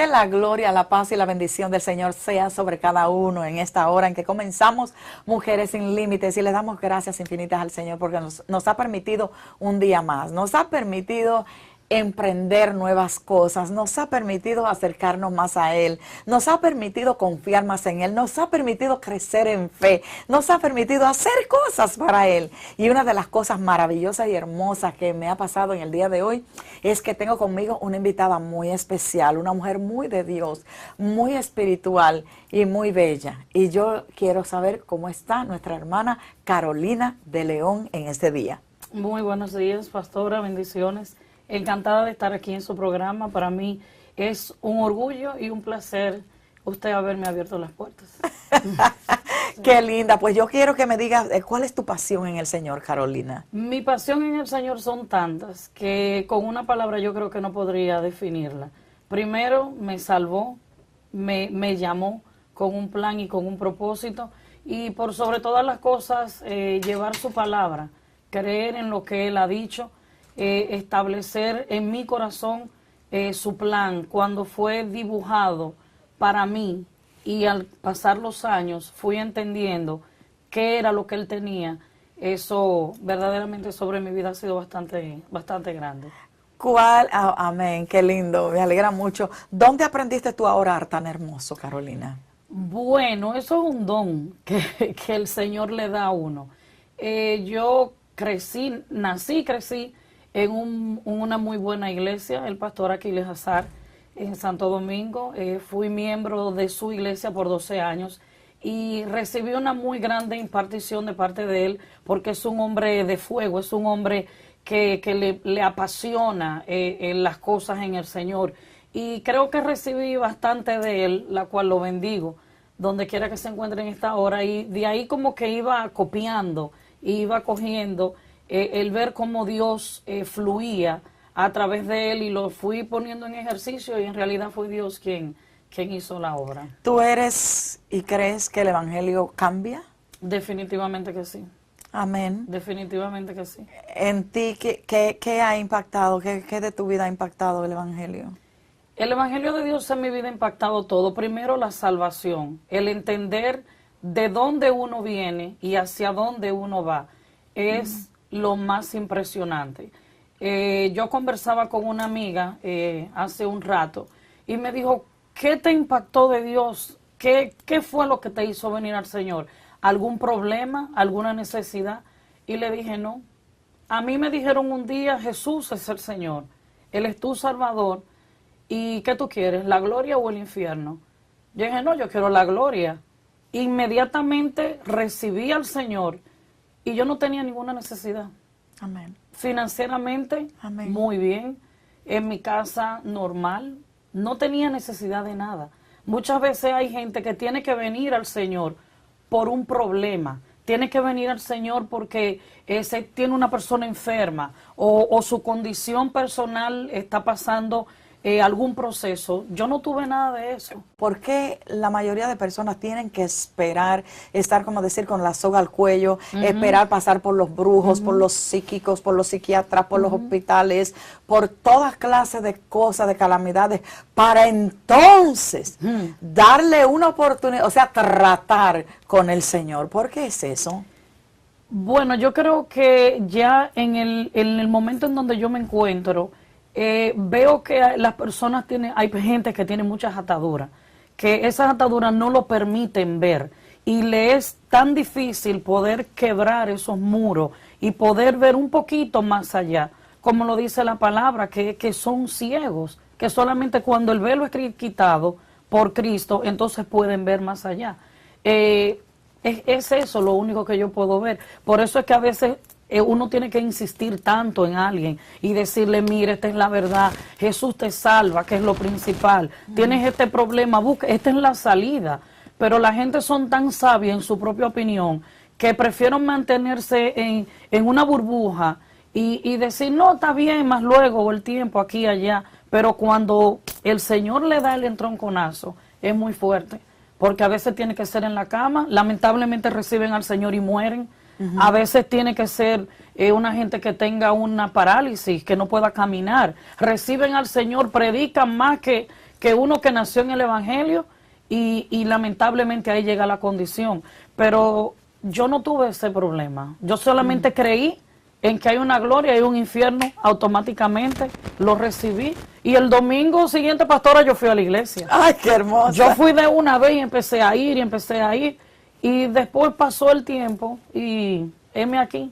Que la gloria, la paz y la bendición del Señor sea sobre cada uno en esta hora en que comenzamos Mujeres Sin Límites, y le damos gracias infinitas al Señor porque nos ha permitido un día más, nos ha permitido emprender nuevas cosas, nos ha permitido acercarnos más a Él, nos ha permitido confiar más en Él, nos ha permitido crecer en fe, nos ha permitido hacer cosas para Él. Y una de las cosas maravillosas y hermosas que me ha pasado en el día de hoy es que tengo conmigo una invitada muy especial, una mujer muy de Dios, muy espiritual y muy bella. Y yo quiero saber cómo está nuestra hermana Carolina de León en este día. Muy buenos días, pastora, bendiciones. Encantada de estar aquí en su programa. Para mí es un orgullo y un placer usted haberme abierto las puertas. Qué linda. Pues yo quiero que me digas, ¿cuál es tu pasión en el Señor, Carolina? Mi pasión en el Señor son tantas que con una palabra yo creo que no podría definirla. Primero, me salvó, me llamó con un plan y con un propósito, y por sobre todas las cosas, llevar su palabra, creer en lo que Él ha dicho, establecer en mi corazón su plan. Cuando fue dibujado para mí y al pasar los años fui entendiendo qué era lo que Él tenía, eso verdaderamente sobre mi vida ha sido bastante grande. ¿Cuál? Amén, qué lindo, me alegra mucho. ¿Dónde aprendiste tú a orar tan hermoso, Carolina? Bueno, eso es un don que el Señor le da a uno. Yo crecí en una muy buena iglesia, el pastor Aquiles Azar, en Santo Domingo. Fui miembro de su iglesia por 12 años y recibí una muy grande impartición de parte de él, porque es un hombre de fuego, es un hombre que le apasiona las cosas en el Señor. Y creo que recibí bastante de él, la cual lo bendigo, donde quiera que se encuentre en esta hora. Y de ahí como que iba copiando, iba cogiendo el ver cómo Dios fluía a través de él, y lo fui poniendo en ejercicio, y en realidad fue Dios quien hizo la obra. ¿Tú eres y crees que el Evangelio cambia? Definitivamente que sí. Amén. Definitivamente que sí. ¿En ti qué ha impactado? ¿Qué de tu vida ha impactado el Evangelio? El Evangelio de Dios en mi vida ha impactado todo. Primero, la salvación, el entender de dónde uno viene y hacia dónde uno va, es lo más impresionante. Yo conversaba con una amiga hace un rato y me dijo, ¿qué te impactó de Dios? ¿Qué fue lo que te hizo venir al Señor? ¿Algún problema? ¿Alguna necesidad? Y le dije, no. A mí me dijeron un día, Jesús es el Señor, Él es tu Salvador, ¿y qué tú quieres, la gloria o el infierno? Yo dije, no, yo quiero la gloria. Inmediatamente recibí al Señor y yo no tenía ninguna necesidad. Amén. Financieramente, Amén. muy bien. En mi casa, normal. No tenía necesidad de nada. Muchas veces hay gente que tiene que venir al Señor por un problema. Tiene que venir al Señor porque tiene una persona enferma o su condición personal está pasando algún proceso. Yo no tuve nada de eso. ¿Por qué la mayoría de personas tienen que esperar, estar, como decir, con la soga al cuello, esperar pasar por los brujos, por los psíquicos, por los psiquiatras, por los hospitales, por todas clases de cosas, de calamidades, para entonces darle una oportunidad, o sea, tratar con el Señor? ¿Por qué es eso? Bueno, yo creo que ya en el momento en donde yo me encuentro, veo que las personas hay gente que tiene muchas ataduras, que esas ataduras no lo permiten ver, y le es tan difícil poder quebrar esos muros y poder ver un poquito más allá, como lo dice la palabra, que son ciegos, que solamente cuando el velo es quitado por Cristo, entonces pueden ver más allá. Es eso lo único que yo puedo ver. Por eso es que a veces uno tiene que insistir tanto en alguien y decirle, mire, esta es la verdad, Jesús te salva, que es lo principal. Tienes este problema, busca, esta es la salida. Pero la gente son tan sabia en su propia opinión que prefieren mantenerse en una burbuja y decir, no, está bien, más luego, o el tiempo, aquí y allá. Pero cuando el Señor le da el entronconazo, es muy fuerte. Porque a veces tiene que ser en la cama, lamentablemente reciben al Señor y mueren. A veces tiene que ser una gente que tenga una parálisis, que no pueda caminar. Reciben al Señor, predican más que que uno que nació en el Evangelio y lamentablemente ahí llega la condición. Pero yo no tuve ese problema. Yo solamente creí en que hay una gloria y un infierno, automáticamente lo recibí. Y el domingo siguiente, pastora, yo fui a la iglesia. ¡Ay, qué hermosa! Yo fui de una vez y empecé a ir. Y después pasó el tiempo y heme aquí,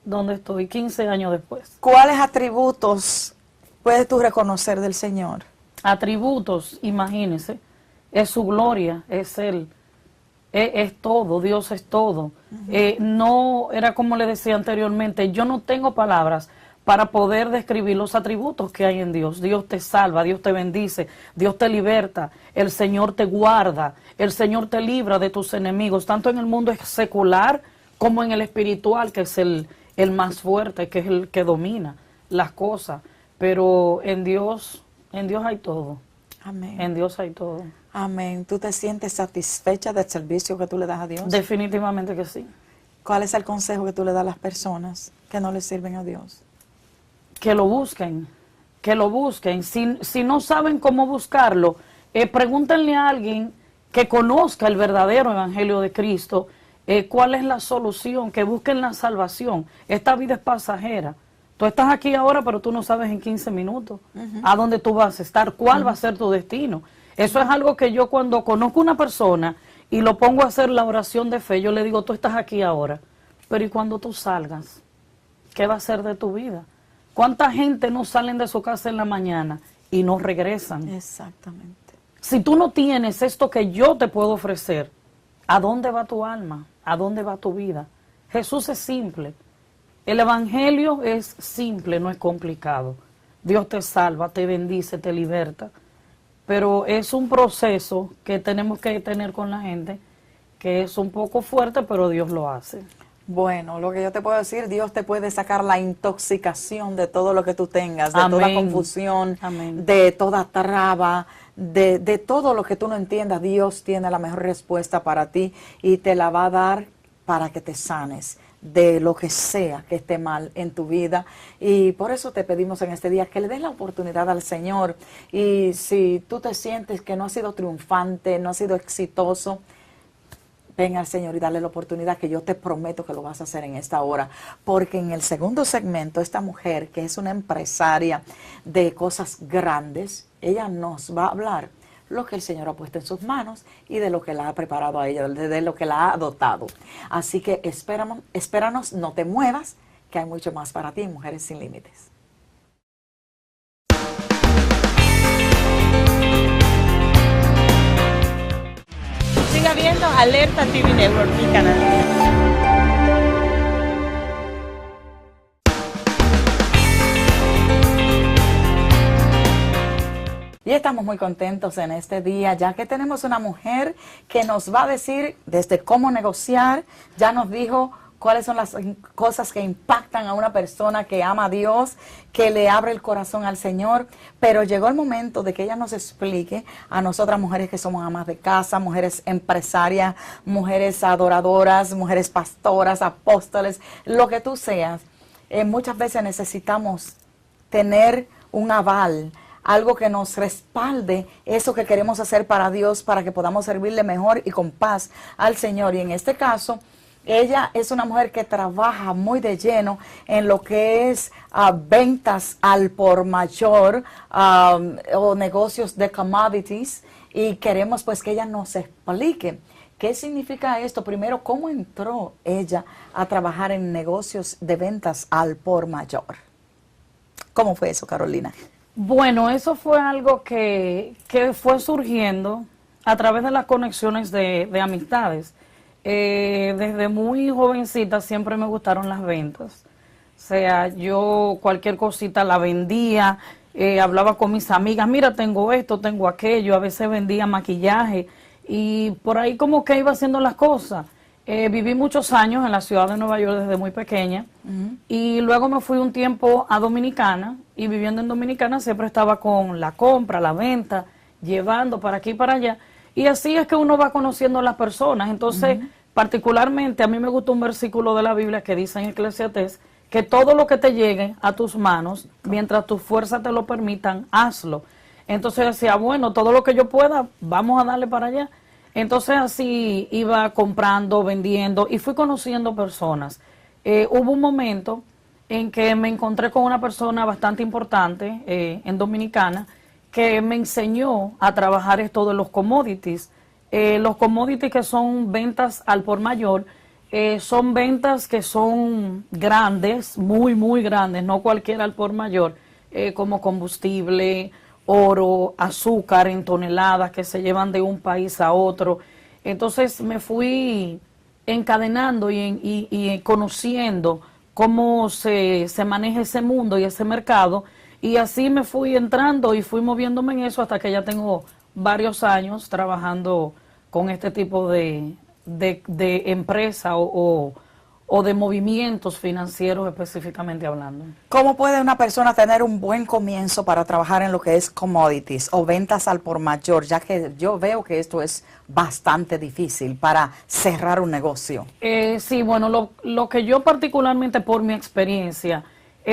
donde estoy, 15 años después. ¿Cuáles atributos puedes tú reconocer del Señor? Atributos, imagínense, es su gloria, es Él, es todo, Dios es todo. No, era como le decía anteriormente, yo no tengo palabras para poder describir los atributos que hay en Dios. Dios te salva, Dios te bendice, Dios te liberta, el Señor te guarda, el Señor te libra de tus enemigos, tanto en el mundo secular como en el espiritual, que es el más fuerte, que es el que domina las cosas. Pero en Dios hay todo. Amén. En Dios hay todo. Amén. ¿Tú te sientes satisfecha del servicio que tú le das a Dios? Definitivamente que sí. ¿Cuál es el consejo que tú le das a las personas que no le sirven a Dios? Que lo busquen, que lo busquen. Si no saben cómo buscarlo, pregúntenle a alguien que conozca el verdadero evangelio de Cristo, cuál es la solución, que busquen la salvación. Esta vida es pasajera. Tú estás aquí ahora, pero tú no sabes en 15 minutos a dónde tú vas a estar, cuál va a ser tu destino. Eso es algo que yo cuando conozco a una persona y lo pongo a hacer la oración de fe, yo le digo, tú estás aquí ahora, pero ¿y cuando tú salgas? ¿Qué va a ser de tu vida? ¿Cuánta gente no salen de su casa en la mañana y no regresan? Exactamente. Si tú no tienes esto que yo te puedo ofrecer, ¿a dónde va tu alma? ¿A dónde va tu vida? Jesús es simple. El evangelio es simple, no es complicado. Dios te salva, te bendice, te liberta. Pero es un proceso que tenemos que tener con la gente, que es un poco fuerte, pero Dios lo hace. Bueno, lo que yo te puedo decir, Dios te puede sacar la intoxicación de todo lo que tú tengas, de Amén. toda confusión, Amén. de toda traba, de todo lo que tú no entiendas. Dios tiene la mejor respuesta para ti y te la va a dar para que te sanes de lo que sea que esté mal en tu vida. Y por eso te pedimos en este día que le des la oportunidad al Señor. Y si tú te sientes que no has sido triunfante, no has sido exitoso, ven al Señor y dale la oportunidad, que yo te prometo que lo vas a hacer en esta hora. Porque en el segundo segmento, esta mujer, que es una empresaria de cosas grandes, ella nos va a hablar lo que el Señor ha puesto en sus manos y de lo que la ha preparado a ella, de lo que la ha dotado. Así que espéranos, no te muevas, que hay mucho más para ti en Mujeres Sin Límites. Siga viendo Alerta TV Network, mi canal. Y estamos muy contentos en este día, ya que tenemos una mujer que nos va a decir desde cómo negociar. Ya nos dijo cuáles son las cosas que impactan a una persona que ama a Dios, que le abre el corazón al Señor. Pero llegó el momento de que ella nos explique a nosotras mujeres que somos amas de casa, mujeres empresarias, mujeres adoradoras, mujeres pastoras, apóstoles, lo que tú seas. Muchas veces necesitamos tener un aval, algo que nos respalde eso que queremos hacer para Dios, para que podamos servirle mejor y con paz al Señor. Y en este caso, ella es una mujer que trabaja muy de lleno en lo que es ventas al por mayor o negocios de commodities, y queremos pues que ella nos explique qué significa esto. Primero, cómo entró ella a trabajar en negocios de ventas al por mayor. ¿Cómo fue eso, Carolina? Bueno, eso fue algo que fue surgiendo a través de las conexiones de amistades. Desde muy jovencita siempre me gustaron las ventas. O sea, yo cualquier cosita la vendía, hablaba con mis amigas, mira, tengo esto, tengo aquello, a veces vendía maquillaje y por ahí como que iba haciendo las cosas. Viví muchos años en la ciudad de Nueva York desde muy pequeña y luego me fui un tiempo a Dominicana, y viviendo en Dominicana siempre estaba con la compra, la venta, llevando para aquí y para allá, y así es que uno va conociendo a las personas. Entonces, particularmente a mí me gusta un versículo de la Biblia que dice en Eclesiastés que todo lo que te llegue a tus manos, mientras tus fuerzas te lo permitan, hazlo. Entonces decía, bueno, todo lo que yo pueda, vamos a darle para allá. Entonces así iba comprando, vendiendo y fui conociendo personas. Hubo un momento en que me encontré con una persona bastante importante en Dominicana que me enseñó a trabajar esto de los commodities. Los commodities, que son ventas al por mayor, son ventas que son grandes, muy, muy grandes, no cualquiera al por mayor, como combustible, oro, azúcar en toneladas que se llevan de un país a otro. Entonces me fui encadenando y conociendo cómo se maneja ese mundo y ese mercado, y así me fui entrando y fui moviéndome en eso hasta que ya tengo varios años trabajando con este tipo de empresa o de movimientos financieros específicamente hablando. ¿Cómo puede una persona tener un buen comienzo para trabajar en lo que es commodities o ventas al por mayor, ya que yo veo que esto es bastante difícil para cerrar un negocio? Sí, bueno, lo que yo particularmente por mi experiencia,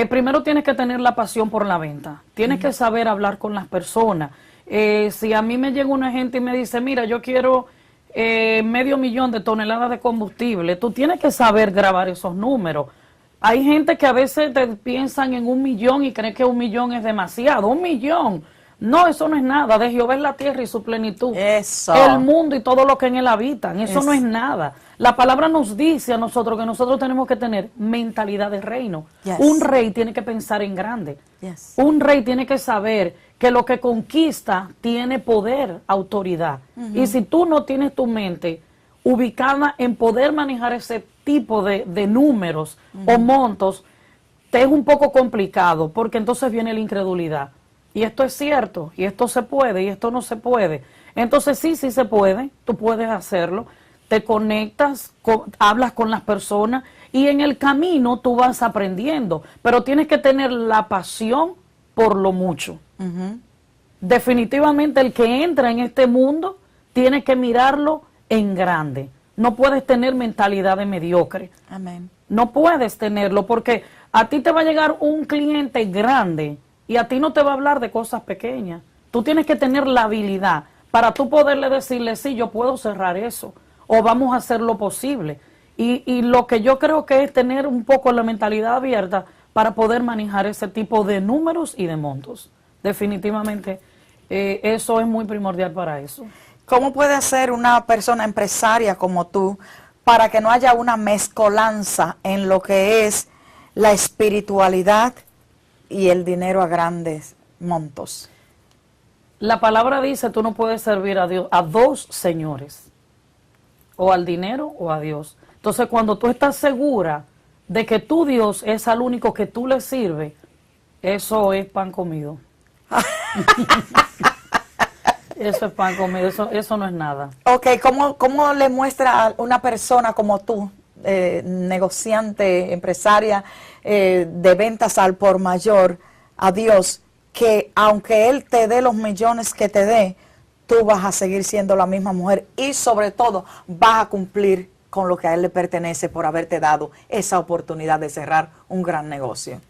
primero tienes que tener la pasión por la venta, tienes que saber hablar con las personas. Si a mí me llega una gente y me dice, mira, yo quiero 500,000 de toneladas de combustible, tú tienes que saber grabar esos números. Hay gente que a veces te piensan en 1,000,000 y creen que 1,000,000 es demasiado. 1,000,000, no, eso no es nada. De Jehová es la tierra y su plenitud, Eso. el mundo y todo lo que en él habitan, eso no es nada. La palabra nos dice a nosotros que nosotros tenemos que tener mentalidad de reino. Yes. Un rey tiene que pensar en grande. Yes. Un rey tiene que saber que lo que conquista tiene poder, autoridad. Y si tú no tienes tu mente ubicada en poder manejar ese tipo de números o montos, te es un poco complicado, porque entonces viene la incredulidad. Y esto es cierto, y esto se puede, y esto no se puede. Entonces sí se puede, tú puedes hacerlo, te conectas, hablas con las personas, y en el camino tú vas aprendiendo, pero tienes que tener la pasión por lo mucho. Definitivamente el que entra en este mundo tiene que mirarlo en grande. No puedes tener mentalidad de mediocre. Amén. No puedes tenerlo, porque a ti te va a llegar un cliente grande y a ti no te va a hablar de cosas pequeñas. Tú tienes que tener la habilidad para tú poderle decirle, sí, yo puedo cerrar eso, o vamos a hacer lo posible. Y lo que yo creo que es tener un poco la mentalidad abierta para poder manejar ese tipo de números y de montos. Definitivamente eso es muy primordial para eso. ¿Cómo puede ser una persona empresaria como tú para que no haya una mezcolanza en lo que es la espiritualidad y el dinero a grandes montos? La palabra dice, tú no puedes servir a Dios, a dos señores, o al dinero o a Dios. Entonces, cuando tú estás segura de que tu Dios es al único que tú le sirves, eso es pan comido. Eso es pan comido, eso no es nada. Ok, ¿cómo le muestra a una persona como tú, negociante, empresaria de ventas al por mayor, a Dios, que aunque Él te dé los millones que te dé, tú vas a seguir siendo la misma mujer y sobre todo vas a cumplir con lo que a Él le pertenece por haberte dado esa oportunidad de cerrar un gran negocio?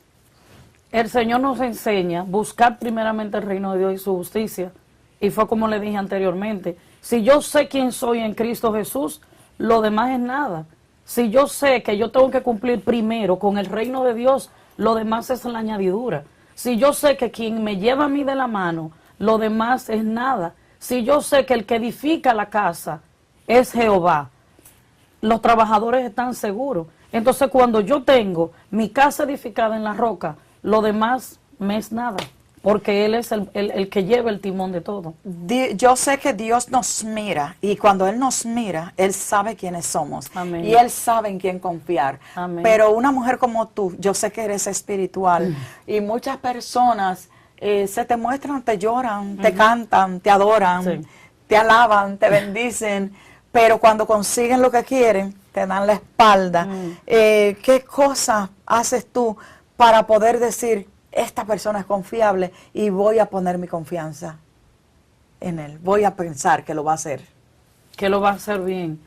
El Señor nos enseña a buscar primeramente el reino de Dios y su justicia. Y fue como le dije anteriormente, si yo sé quién soy en Cristo Jesús, lo demás es nada. Si yo sé que yo tengo que cumplir primero con el reino de Dios, lo demás es la añadidura. Si yo sé que quien me lleva a mí de la mano, lo demás es nada. Si yo sé que el que edifica la casa es Jehová, los trabajadores están seguros. Entonces cuando yo tengo mi casa edificada en la roca, lo demás me es nada, porque Él es el que lleva el timón de todo. Yo sé que Dios nos mira y cuando Él nos mira, Él sabe quiénes somos. Amén. Y Él sabe en quién confiar. Amén. Pero una mujer como tú, yo sé que eres espiritual y muchas personas se te muestran, te lloran, te cantan, te adoran, Sí. te alaban, te bendicen, pero cuando consiguen lo que quieren, te dan la espalda. ¿Qué cosas haces tú para poder decir, esta persona es confiable y voy a poner mi confianza en Él? Voy a pensar que lo va a hacer. Que lo va a hacer bien.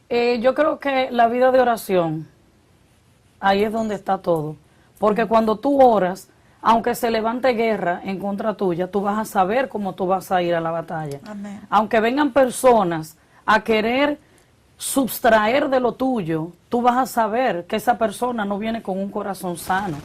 Yo creo que la vida de oración, ahí es donde está todo. Porque cuando tú oras, aunque se levante guerra en contra tuya, tú vas a saber cómo tú vas a ir a la batalla. Amén. Aunque vengan personas a querer sustraer de lo tuyo, tú vas a saber que esa persona no viene con un corazón sano.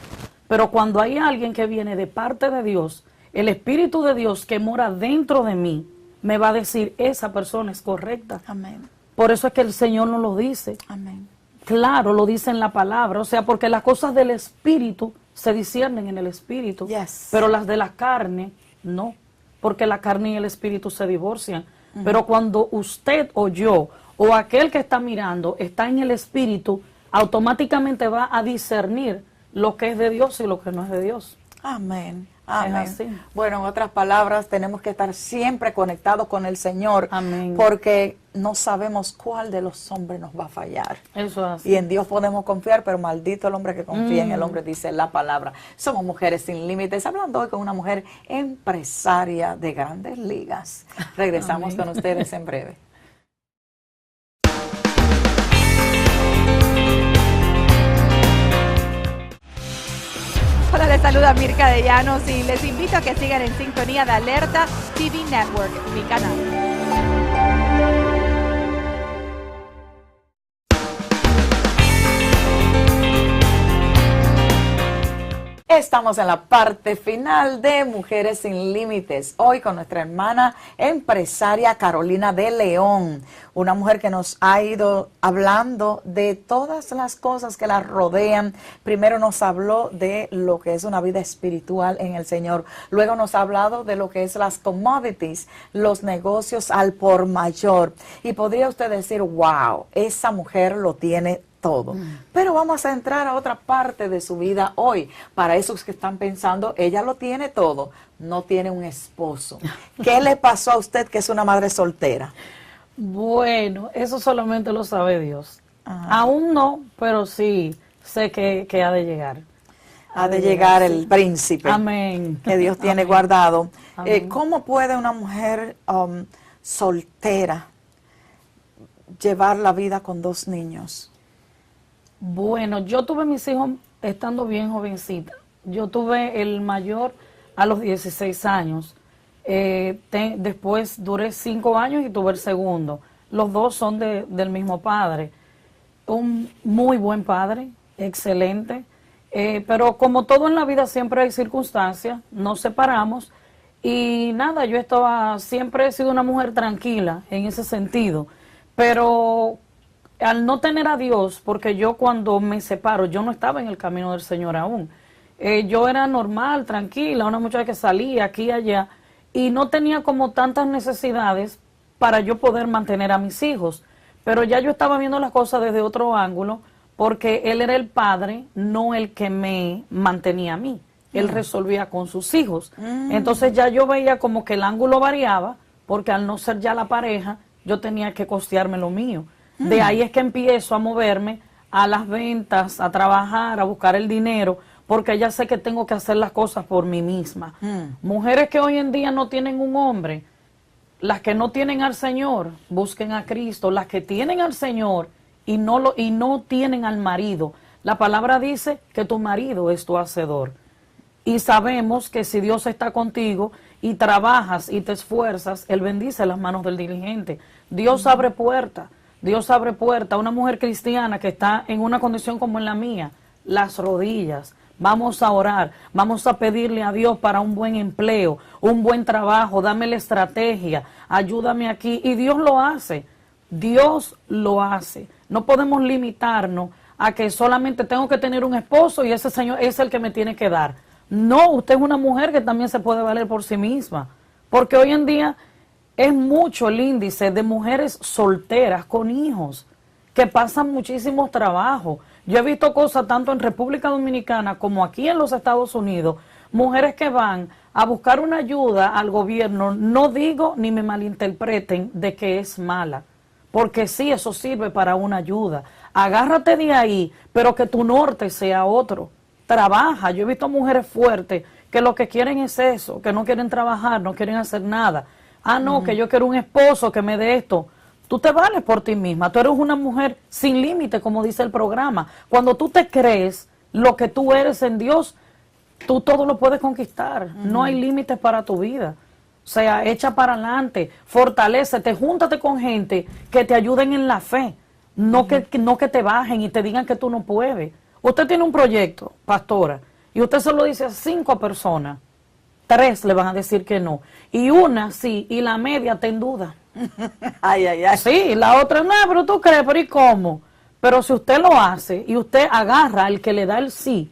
Pero cuando hay alguien que viene de parte de Dios, el Espíritu de Dios que mora dentro de mí, me va a decir, esa persona es correcta. Amén. Por eso es que el Señor nos lo dice. Amén. Claro, lo dice en la palabra. O sea, porque las cosas del Espíritu se disciernen en el Espíritu. Yes. Pero las de la carne, no. Porque la carne y el Espíritu se divorcian. Pero cuando usted o yo, o aquel que está mirando, está en el Espíritu, automáticamente va a discernir lo que es de Dios y lo que no es de Dios. Amén. Es Amén. así. Bueno, en otras palabras, tenemos que estar siempre conectados con el Señor. Amén. Porque no sabemos cuál de los hombres nos va a fallar. Eso es así. Y en Dios podemos confiar, pero maldito el hombre que confía en el hombre, dice la palabra. Somos mujeres sin límites. Hablando hoy con una mujer empresaria de grandes ligas. Regresamos con ustedes en breve. Hola, les saluda Mirka de Llanos y les invito a que sigan en sintonía de Alerta TV Network, mi canal. Estamos en la parte final de Mujeres sin Límites. Hoy con nuestra hermana empresaria Carolina de León, una mujer que nos ha ido hablando de todas las cosas que la rodean. Primero nos habló de lo que es una vida espiritual en el Señor. Luego nos ha hablado de lo que es las commodities, los negocios al por mayor. Y podría usted decir, wow, esa mujer lo tiene todo. Pero vamos a entrar a otra parte de su vida hoy. Para esos que están pensando, ella lo tiene todo, no tiene un esposo. ¿Qué le pasó a usted que es una madre soltera? Bueno, eso solamente lo sabe Dios. Ajá. Aún no, pero sí sé que ha de llegar. Ha de llegar el príncipe. Amén. Que Dios tiene Amén. guardado. Amén. ¿Cómo puede una mujer soltera llevar la vida con 2 niños? Bueno, yo tuve mis hijos estando bien jovencita. Yo tuve el mayor a los 16 años. Después duré 5 años y tuve el segundo. Los dos son del mismo padre. Un muy buen padre, excelente. Pero como todo en la vida siempre hay circunstancias, nos separamos. Y nada, siempre he sido una mujer tranquila en ese sentido. Pero al no tener a Dios, porque yo cuando me separo, yo no estaba en el camino del Señor aún. Yo era normal, tranquila, una muchacha que salía aquí y allá, y no tenía como tantas necesidades para yo poder mantener a mis hijos. Pero ya yo estaba viendo las cosas desde otro ángulo, porque él era el padre, no el que me mantenía a mí. Él resolvía con sus hijos. Entonces ya yo veía como que el ángulo variaba, porque al no ser ya la pareja, yo tenía que costearme lo mío. De ahí es que empiezo a moverme a las ventas, a trabajar, a buscar el dinero, porque ya sé que tengo que hacer las cosas por mí misma. Mujeres que hoy en día no tienen un hombre, las que no tienen al Señor, busquen a Cristo. Las que tienen al Señor y no tienen al marido, la palabra dice que tu marido es tu hacedor. Y sabemos que si Dios está contigo y trabajas y te esfuerzas, Él bendice las manos del diligente. Dios abre puertas. Dios abre puerta a una mujer cristiana que está en una condición como en la mía, las rodillas. Vamos a orar, vamos a pedirle a Dios para un buen empleo, un buen trabajo, dame la estrategia, ayúdame aquí. Y Dios lo hace, Dios lo hace. No podemos limitarnos a que solamente tengo que tener un esposo y ese señor es el que me tiene que dar. No, usted es una mujer que también se puede valer por sí misma, porque hoy en día es mucho el índice de mujeres solteras con hijos que pasan muchísimos trabajos. Yo he visto cosas tanto en República Dominicana como aquí en los Estados Unidos, mujeres que van a buscar una ayuda al gobierno. No digo ni me malinterpreten de que es mala, porque sí, eso sirve para una ayuda. Agárrate de ahí, pero que tu norte sea otro. Trabaja. Yo he visto mujeres fuertes que lo que quieren es eso, que no quieren trabajar, no quieren hacer nada. Ah, no, que yo quiero un esposo que me dé esto. Tú te vales por ti misma. Tú eres una mujer sin límite, como dice el programa. Cuando tú te crees lo que tú eres en Dios, tú todo lo puedes conquistar. No hay límites para tu vida. O sea, echa para adelante, fortalécete, júntate con gente que te ayuden en la fe. No que te bajen y te digan que tú no puedes. Usted tiene un proyecto, pastora, y usted se lo dice a 5 personas. 3 le van a decir que no. Y una sí, y la media está en duda. Ay, ay, ay. Sí, la otra no, pero tú crees, pero ¿y cómo? Pero si usted lo hace y usted agarra al que le da el sí,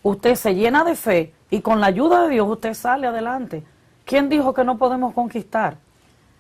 usted se llena de fe y con la ayuda de Dios usted sale adelante. ¿Quién dijo que no podemos conquistar?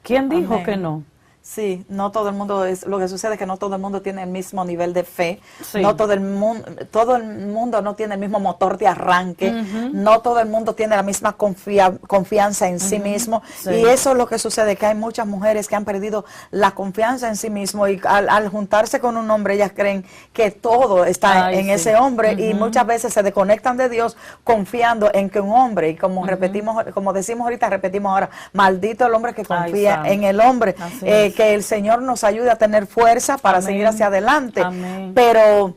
¿Quién dijo Amén. que no? Sí, no todo el mundo lo que sucede es que no todo el mundo tiene el mismo nivel de fe, Sí. no todo el mundo no tiene el mismo motor de arranque, no todo el mundo tiene la misma confianza en sí mismo, Sí. y eso es lo que sucede, que hay muchas mujeres que han perdido la confianza en sí mismo y al juntarse con un hombre ellas creen que todo está Ay, en sí. ese hombre y muchas veces se desconectan de Dios confiando en que un hombre, y como repetimos, como decimos ahorita, repetimos ahora, maldito el hombre que Ay, confía santo. en el hombre. Así es. Que el Señor nos ayude a tener fuerza para Amén. seguir hacia adelante. Amén. Pero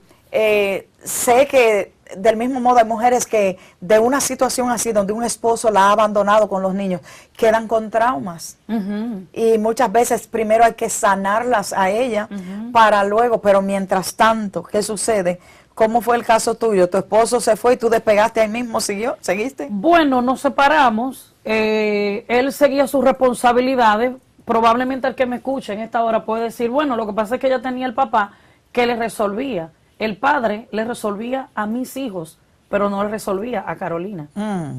sé que del mismo modo hay mujeres que de una situación así, donde un esposo la ha abandonado con los niños, quedan con traumas. Y muchas veces primero hay que sanarlas a ella para luego, pero mientras tanto, ¿qué sucede? ¿Cómo fue el caso tuyo? ¿Tu esposo se fue y tú despegaste ahí mismo? ¿Seguiste? Bueno, nos separamos. Él seguía sus responsabilidades. Probablemente el que me escuche en esta hora puede decir, bueno, lo que pasa es que ella tenía el papá que le resolvía. El padre le resolvía a mis hijos, pero no le resolvía a Carolina.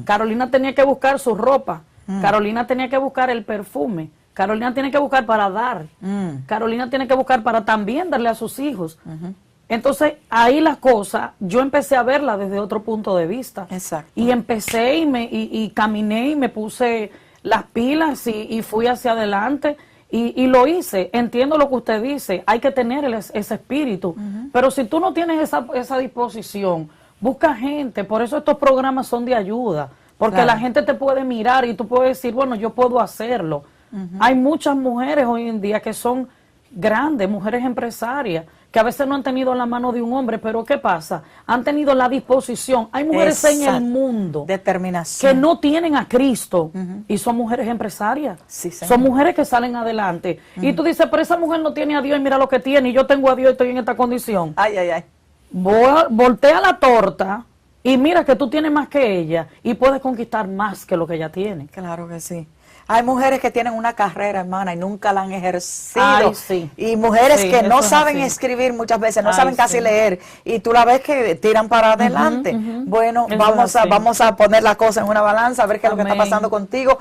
Carolina tenía que buscar su ropa. Carolina tenía que buscar el perfume. Carolina tiene que buscar para dar. Carolina tiene que buscar para también darle a sus hijos. Entonces, ahí la cosa, yo empecé a verla desde otro punto de vista. Exacto. Y empecé y caminé y me puse las pilas y fui hacia adelante y lo hice. Entiendo lo que usted dice, hay que tener ese espíritu, pero si tú no tienes esa disposición, busca gente. Por eso estos programas son de ayuda, porque Claro. la gente te puede mirar y tú puedes decir, bueno, yo puedo hacerlo. Hay muchas mujeres hoy en día que son grandes, mujeres empresarias, que a veces no han tenido la mano de un hombre, pero ¿qué pasa? Han tenido la disposición. Hay mujeres en Exacto. el mundo Determinación. que no tienen a Cristo y son mujeres empresarias. Sí, señor. Son mujeres que salen adelante. Y tú dices, pero esa mujer no tiene a Dios y mira lo que tiene y yo tengo a Dios y estoy en esta condición. Ay, ay, ay. Voltea la torta y mira que tú tienes más que ella y puedes conquistar más que lo que ella tiene. Claro que sí. Hay mujeres que tienen una carrera, hermana, y nunca la han ejercido. Ay, sí. Y mujeres Sí, que no eso es saben así. escribir muchas veces, no Ay, saben casi sí. leer. Y tú la ves que tiran para adelante. Bueno, Eso vamos es a, así. vamos a poner la cosa en una balanza, a ver qué es lo que está Amén. pasando contigo.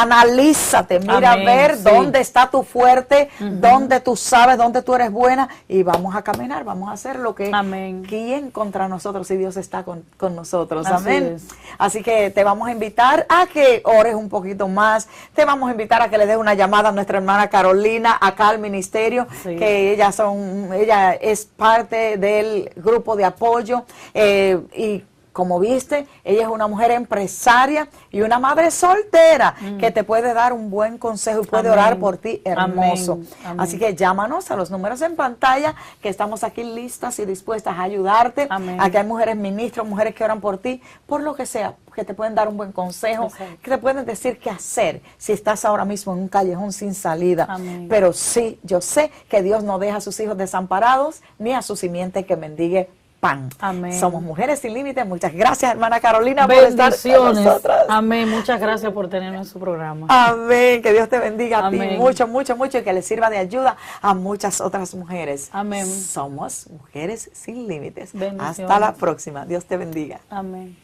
Analízate, mira Amén, a ver sí. dónde está tu fuerte, dónde tú sabes, dónde tú eres buena. Y vamos a caminar, vamos a hacer lo que... Amén. ¿Quién contra nosotros si Dios está con nosotros? Así Amén. es. Así que te vamos a invitar a que ores un poquito más. Te vamos a invitar a que le des una llamada a nuestra hermana Carolina acá al ministerio, Sí. que ella es parte del grupo de apoyo y como viste, ella es una mujer empresaria y una madre soltera que te puede dar un buen consejo y puede Amén. orar por ti hermoso. Amén. Amén. Así que llámanos a los números en pantalla, que estamos aquí listas y dispuestas a ayudarte. Amén. Aquí hay mujeres ministros, mujeres que oran por ti, por lo que sea, que te pueden dar un buen consejo, Exacto. que te pueden decir qué hacer si estás ahora mismo en un callejón sin salida. Amén. Pero sí, yo sé que Dios no deja a sus hijos desamparados, ni a su simiente que mendigue pan. Amén. Somos Mujeres Sin Límites. Muchas gracias, hermana Carolina, por estar con Bendiciones. nosotras. Amén. Muchas gracias por tenerme en su programa. Amén. Que Dios te bendiga a ti Amén. mucho, mucho, mucho y que le sirva de ayuda a muchas otras mujeres. Amén. Somos Mujeres Sin Límites. Bendiciones. Hasta la próxima. Dios te bendiga. Amén.